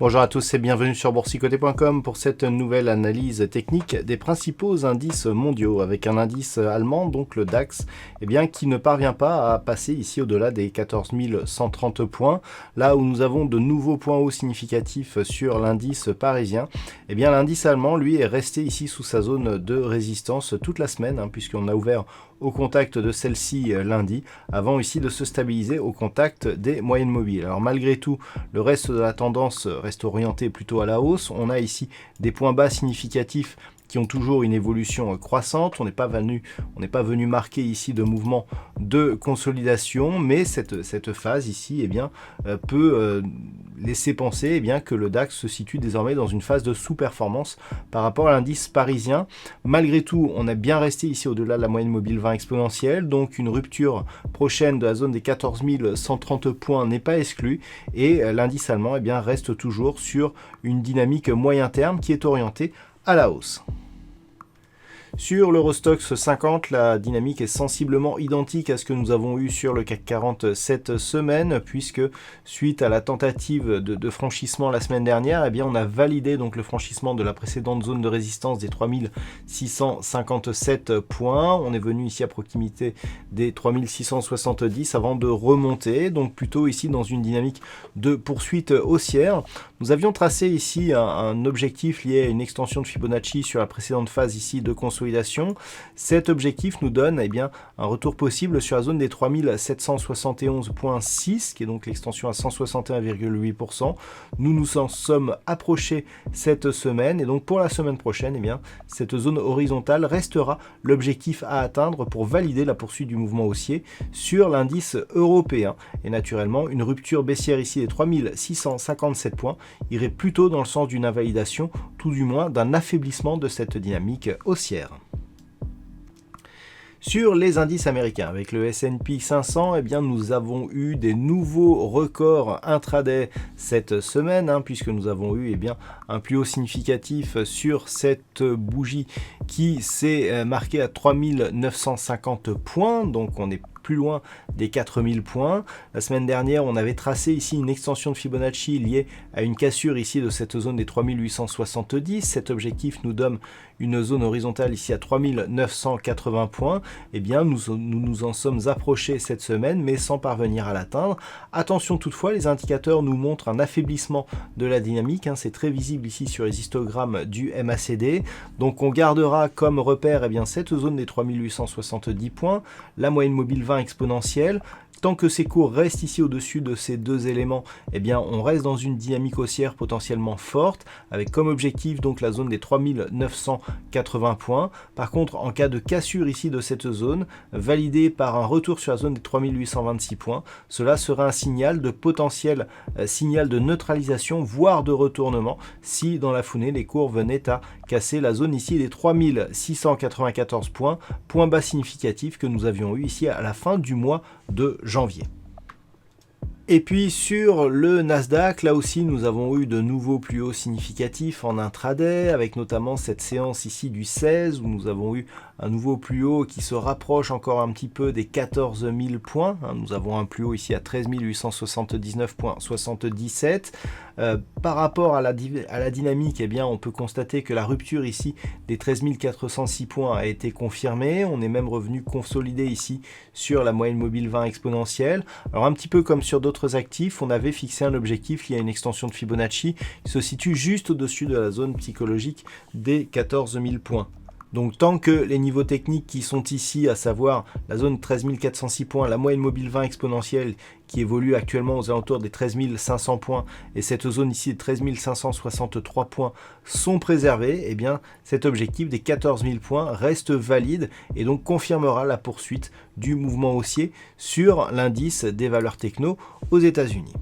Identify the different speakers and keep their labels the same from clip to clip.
Speaker 1: Bonjour à tous et bienvenue sur boursicoté.com pour cette nouvelle analyse technique des principaux indices mondiaux avec un indice allemand, donc le DAX, qui ne parvient pas à passer ici au-delà des 14 130 points. Là où nous avons de nouveaux points hauts significatifs sur l'indice parisien, l'indice allemand, lui, est resté ici sous sa zone de résistance toute la semaine, puisqu'on a ouvert au contact de celle-ci lundi, avant ici de se stabiliser au contact des moyennes mobiles. Alors malgré tout, le reste de la tendance reste orienté plutôt à la hausse. On a ici des points bas significatifs qui ont toujours une évolution croissante. On n'est pas venu marquer ici de mouvement de consolidation, mais cette phase ici peut laisser penser que le DAX se situe désormais dans une phase de sous-performance par rapport à l'indice parisien. Malgré tout, on est bien resté ici au-delà de la moyenne mobile 20 exponentielle, donc une rupture prochaine de la zone des 14 130 points n'est pas exclue, et l'indice allemand reste toujours sur une dynamique moyen terme qui est orientée à la hausse. Sur l'Eurostoxx 50, la dynamique est sensiblement identique à ce que nous avons eu sur le CAC 40 cette semaine, puisque suite à la tentative de franchissement la semaine dernière, on a validé donc le franchissement de la précédente zone de résistance des 3657 points. On est venu ici à proximité des 3670 avant de remonter, donc plutôt ici dans une dynamique de poursuite haussière. Nous avions tracé ici un objectif lié à une extension de Fibonacci sur la précédente phase ici de consolidation. Cet objectif nous donne un retour possible sur la zone des 3771.6, qui est donc l'extension à 161,8%. Nous nous en sommes approchés cette semaine, et donc pour la semaine prochaine, cette zone horizontale restera l'objectif à atteindre pour valider la poursuite du mouvement haussier sur l'indice européen. Et naturellement, une rupture baissière ici des 3657 points irait plutôt dans le sens d'une invalidation, tout du moins d'un affaiblissement de cette dynamique haussière. Sur les indices américains, avec le S&P 500, nous avons eu des nouveaux records intraday cette semaine, puisque nous avons eu un plus haut significatif sur cette bougie qui s'est marquée à 3950 points, donc on est plus loin des 4000 points. La semaine dernière, on avait tracé ici une extension de Fibonacci liée à une cassure ici de cette zone des 3870. Cet objectif nous donne une zone horizontale ici à 3980 points. Nous nous en sommes approchés cette semaine, mais sans parvenir à l'atteindre. Attention toutefois, les indicateurs nous montrent un affaiblissement de la dynamique. C'est très visible ici sur les histogrammes du MACD. Donc on gardera comme repère cette zone des 3870 points, la moyenne mobile 20 exponentielle. Tant que ces cours restent ici au-dessus de ces deux éléments, on reste dans une dynamique haussière potentiellement forte, avec comme objectif donc la zone des 3980 points. Par contre, en cas de cassure ici de cette zone, validée par un retour sur la zone des 3826 points, cela sera un signal de potentiel, signal de neutralisation, voire de retournement, si dans la foulée les cours venaient à casser la zone ici des 3694 points, point bas significatif que nous avions eu ici à la fin du mois de janvier. Et puis sur le Nasdaq, là aussi nous avons eu de nouveaux plus hauts significatifs en intraday, avec notamment cette séance ici du 16 où nous avons eu un nouveau plus haut qui se rapproche encore un petit peu des 14 000 points. Nous avons un plus haut ici à 13 879,77. Par rapport à la dynamique, on peut constater que la rupture ici des 13 406 points a été confirmée. On est même revenu consolider ici sur la moyenne mobile 20 exponentielle. Alors un petit peu comme sur d'autres actifs, on avait fixé un objectif lié à une extension de Fibonacci qui se situe juste au-dessus de la zone psychologique des 14 000 points. Donc tant que les niveaux techniques qui sont ici, à savoir la zone 13 406 points, la moyenne mobile 20 exponentielle qui évolue actuellement aux alentours des 13 500 points et cette zone ici de 13 563 points sont préservés, cet objectif des 14 000 points reste valide et donc confirmera la poursuite du mouvement haussier sur l'indice des valeurs techno aux États-Unis.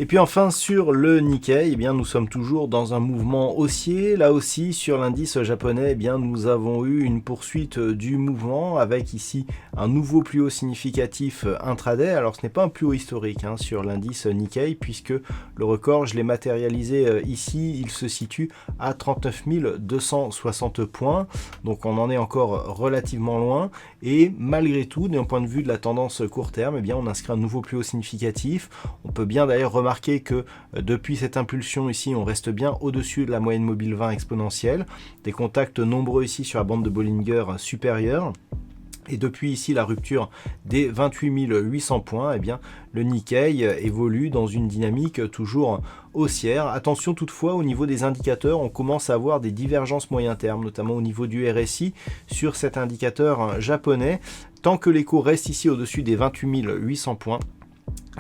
Speaker 1: Et puis enfin sur le Nikkei, eh bien, nous sommes toujours dans un mouvement haussier. Là aussi sur l'indice japonais, eh bien, nous avons eu une poursuite du mouvement avec ici un nouveau plus haut significatif intraday. Alors ce n'est pas un plus haut historique sur l'indice Nikkei puisque le record, je l'ai matérialisé ici, il se situe à 39 260 points. Donc on en est encore relativement loin et malgré tout, d'un point de vue de la tendance court terme, eh bien, on inscrit un nouveau plus haut significatif. On peut bien d'ailleurs remarquer que depuis cette impulsion ici, on reste bien au-dessus de la moyenne mobile 20 exponentielle. Des contacts nombreux ici sur la bande de Bollinger supérieure. Et depuis ici la rupture des 28 800 points, eh bien, le Nikkei évolue dans une dynamique toujours haussière. Attention toutefois au niveau des indicateurs, on commence à avoir des divergences moyen terme, notamment au niveau du RSI sur cet indicateur japonais. Tant que l'écho reste ici au-dessus des 28 800 points,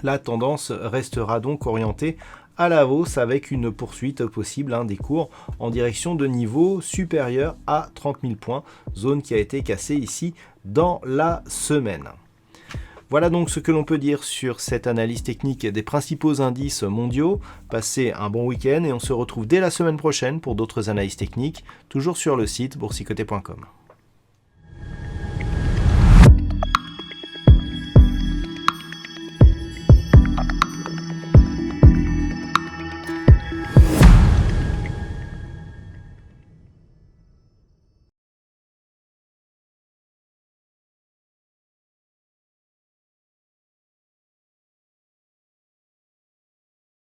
Speaker 1: la tendance restera donc orientée à la hausse avec une poursuite possible des cours en direction de niveaux supérieurs à 30 000 points, zone qui a été cassée ici dans la semaine. Voilà donc ce que l'on peut dire sur cette analyse technique des principaux indices mondiaux. Passez un bon week-end et on se retrouve dès la semaine prochaine pour d'autres analyses techniques, toujours sur le site boursicoté.com.